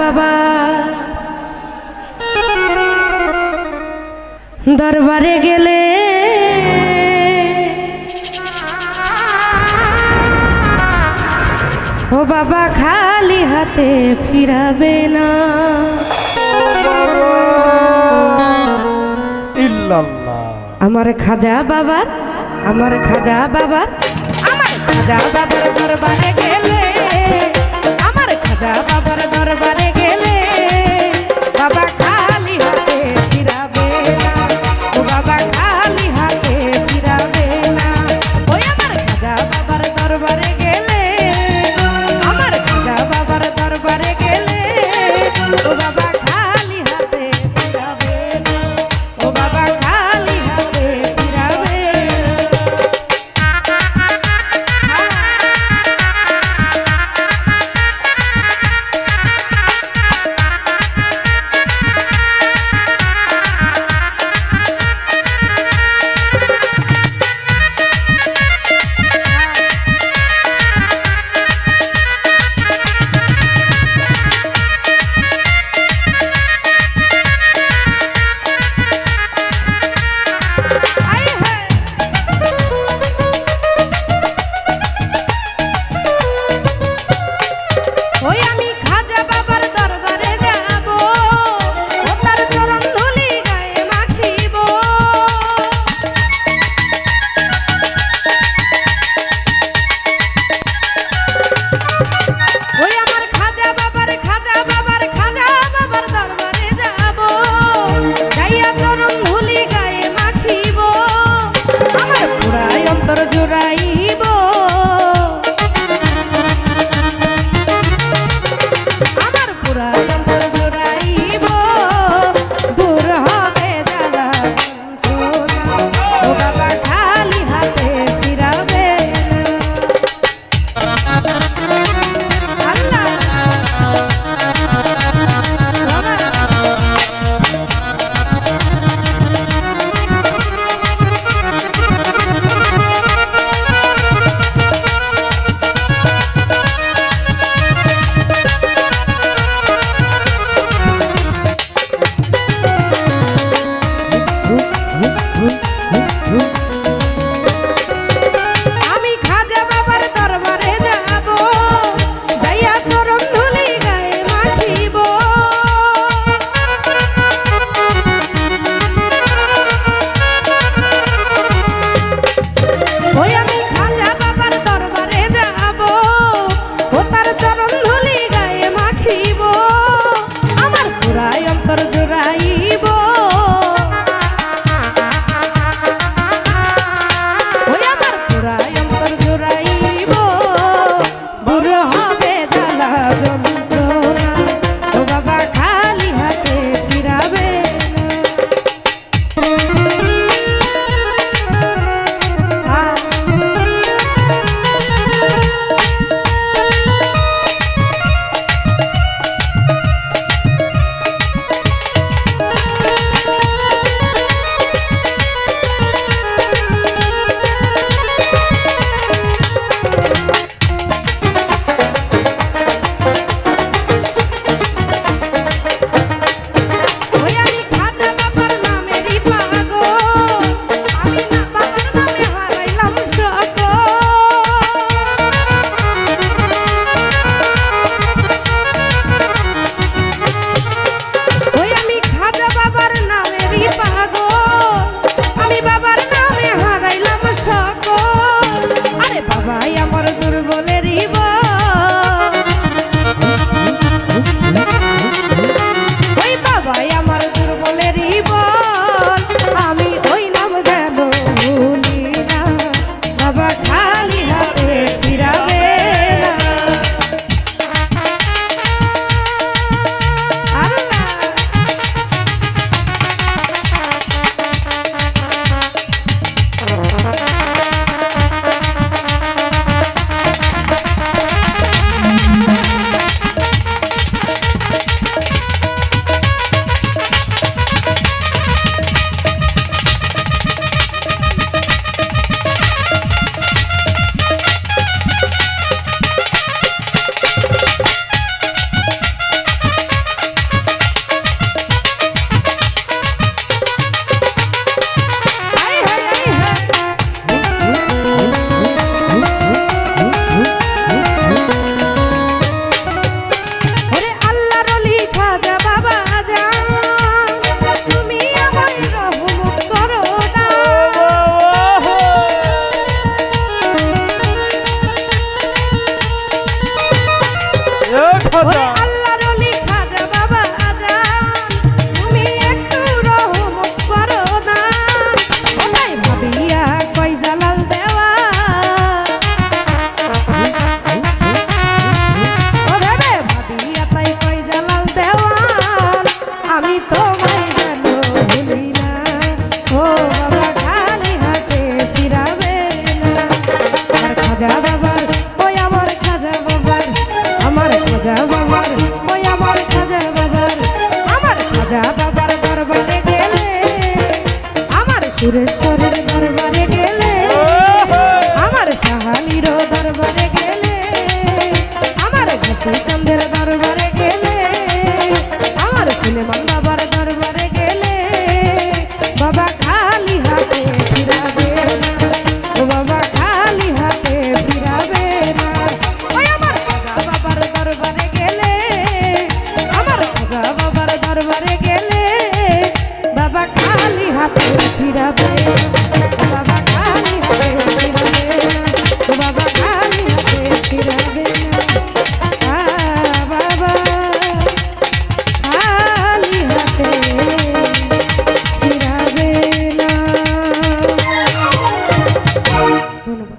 বাবা দরবারে গেলে ও বাবা খালি হাতে ফিরাবে না। আমার খাজা বাবার আমার খাজা বাবার দরবারে গেলে আমার খাজা বাবার দরবারে গেলে বাবা খালি হাতে ফিরাবে না। ও বাবা খালি হাতে ফিরাবে না। ওই আমার খাজা বাবার দরবারে গেলে আমার খাজা বাবার দরবারে গেলে ও বাবা খালি হাতে ফিরাবে না। ও বাবা খালি হাতে ফিরাবে না। খাজা বাবার দরবারে গেলে আমার সুরেশ্বরের দরবারে গেলে আমার সাহালিরও দরবারে গেলে আমার ঘাসিচাঁদের দরবারে গেলে আমার সুলেমান বাবার দরবারে গেলে বাবা খালি হাতে ফিরাবে না ও বাবা খালি হাতে ফিরাবে না ওই আমার খাজা বাবার দরবারে গেলে আমার খাজা বাবার দরবারে গেলে বাবা খালি হাতে ফিরাবে না বাবা খালি হাতে ফিরাবে না ও বাবা খালি হাতে ফিরাবে না বাবা খালি হাতে ফিরাবে না ধন্যবাদ।